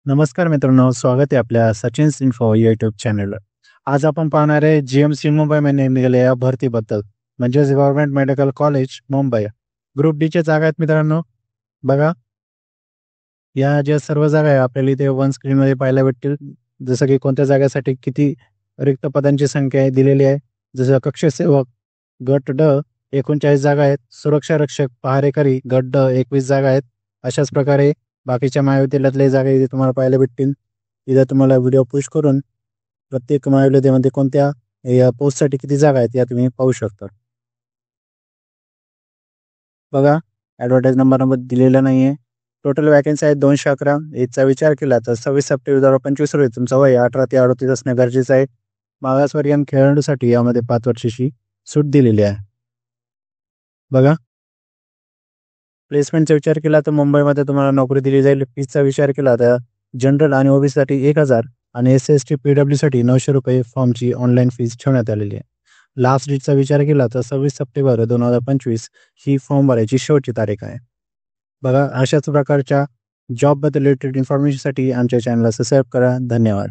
नमस्कार मित्रांनो, स्वागत आहे आपल्या सचिन्स इन्फो यूट्यूब चॅनलवर. आज आपण पाहणार आहे जीएमसी मुंबईमध्ये निघालेल्या भरतीबद्दल, म्हणजेच government medical college Mumbai. Group डीच्या जागा आहेत मित्रांनो. बघा, या ज्या सर्व जागा आहे आपल्याला इथे वन स्क्रीनमध्ये पाहायला भेटतील. जसं की कोणत्या जागेसाठी किती रिक्त पदांची संख्या आहे दिलेली आहे. जसं कक्षसेवक गट ड 39 जागा आहेत, सुरक्षा रक्षक पहारेकरी गट ड 21 जागा आहेत. अशाच प्रकारे बाकीच्या महाविद्यालयातल्या जागा इथे तुम्हाला पाहायला भेटतील. इथं तुम्हाला व्हिडिओ पुश करून प्रत्येक महाविद्यालयामध्ये कोणत्या या पोस्टसाठी किती जागा आहेत या तुम्ही पाहू शकता. बघा, ॲडव्हर्टाइज नंबर दिलेला नाही आहे. टोटल वॅकन्सी आहेत 211. एजचा विचार केला तर 26 सप्टेंबर 2025 रोजी तुमचं वय 18 ते 38 असणे गरजेचं आहे. मागासवर्गीय खेळाडूसाठी यामध्ये 5 वर्षाची सूट दिलेली आहे. बघा, प्लेसमेंटचा विचार केला तर मुंबईमध्ये तुम्हाला नोकरी दिली जाईल. फीसचा विचार केला तर जनरल आणि ओबीसीसाठी 1000 आणि SC/ST PWसाठी 900 रुपये फॉर्मची ऑनलाईन फीस ठेवण्यात आलेली आहे. लास्ट डेटचा विचार केला तर 26 सप्टेंबर 2025 ही फॉर्म भरायची शेवटची तारीख आहे. बघा, अशाच प्रकारच्या जॉबबद्दल रिलेटेड इन्फॉर्मेशनसाठी आमच्या चॅनलला सबस्क्राईब करा. धन्यवाद.